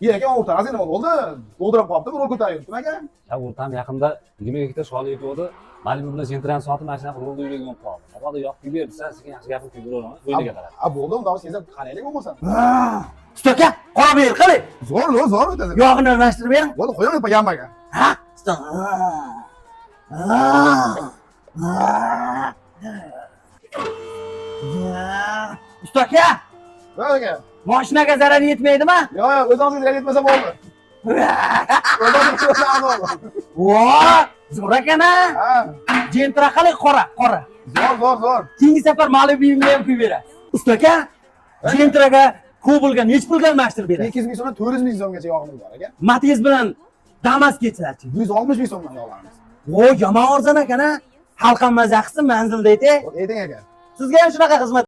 Ye aka o'rtasiz nima bo'ldi? Do'ldirib qolibdi, bir ko'tarayapti aka. Ya o'rtam yaqinda 20 gektar sholi yetuvdi. Malibu bilan Gentrani sotib mashina qilib yo'lga olib qoldi. Havoda yoqib berdi, sen yaxshi gapni kuydiraveraman. O'yiniga qarab. Bo'ldi, unda sezib qaraylik bo'lmasa. Usta aka, qora ber, qani. Zo'r o'tadi. Yog'ini aralashtirib bering. Bo'ldi, qo'yaman pagambaga. Ha? Usta. Usta aka, Aka. mashinaga zarar yetmaydimi? Yo'q, o'zingizga yetmasa bo'ldi. O'zingizga bo'ldi. Voy, zo'r ekan-a. Ha. Gentra qalay qora. Zo'r. Keyingi safar Malibu'ni ham qo'yib berasiz. Usta aka, Gentraga Cobultga necha pulga almashtirib berasiz? 200 ming so'mdan 400 ming so'mgacha yog'imiz bor aka. Matiz bilan Damas ketsachi. 160 ming so'mdan yog'amiz. Voy, yomon arzon ekan-a. Xalqqa maza qilsin, manzilda aytay. Ayting aka. Sizga ham shunaqa xizmat